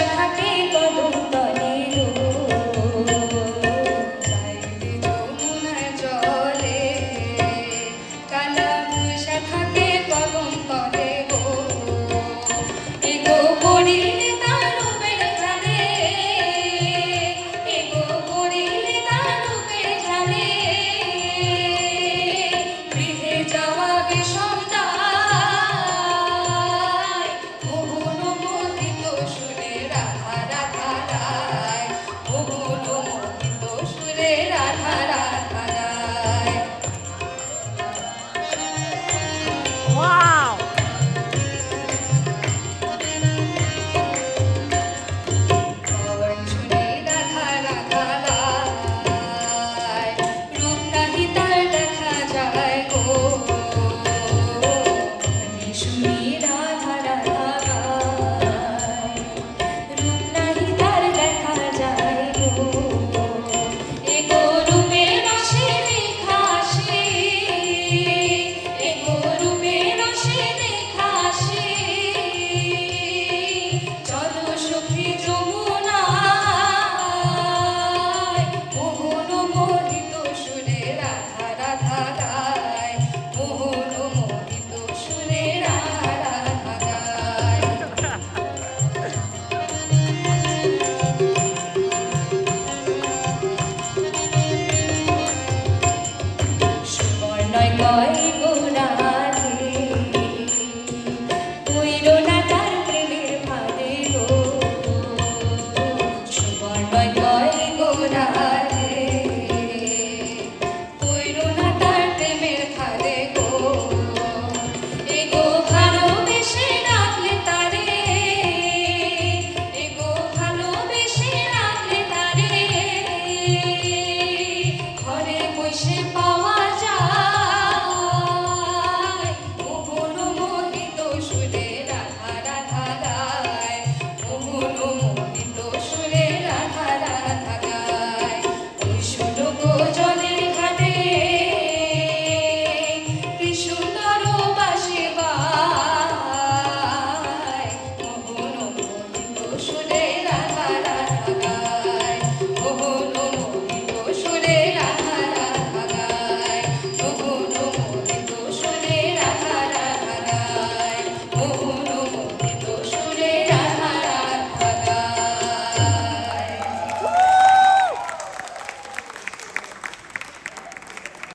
থাকে কদম তলে গো, চাইতে যমুনার জলে কালা বৈশা থাকে কদম তলে গো, এগো পড়িলে তার রূপের জালে, এগো পড়িলে তার রূপের জালে, গৃহে যাওয়া বেসন্তায় মোহন মোহিত সুরে রাধা রাধা রায়, মোহন মোহিত সুরে রাধা রাধা রায়। Wow! পবন সুরে রাধা রাধা রায়, রূপ নাহি তার দেখা যায় গো, মনে শুনি রাধা রাধা রায়, রূপ নাহি তার দেখা যায় গো, এগো রূপে রসে দেখা সে, এগো রূপে রসে দেখা সে, চলো সখী যমুনায়, মোহন মোহিত সুরে রাধা রাধা রায়, মোহন মোহিত সুরে রাধা রাধা রায়। সুবর্ণয় কয় গো রাধে, পইরো না তার প্রেমের ফাঁদে গো, সুবর্ণয়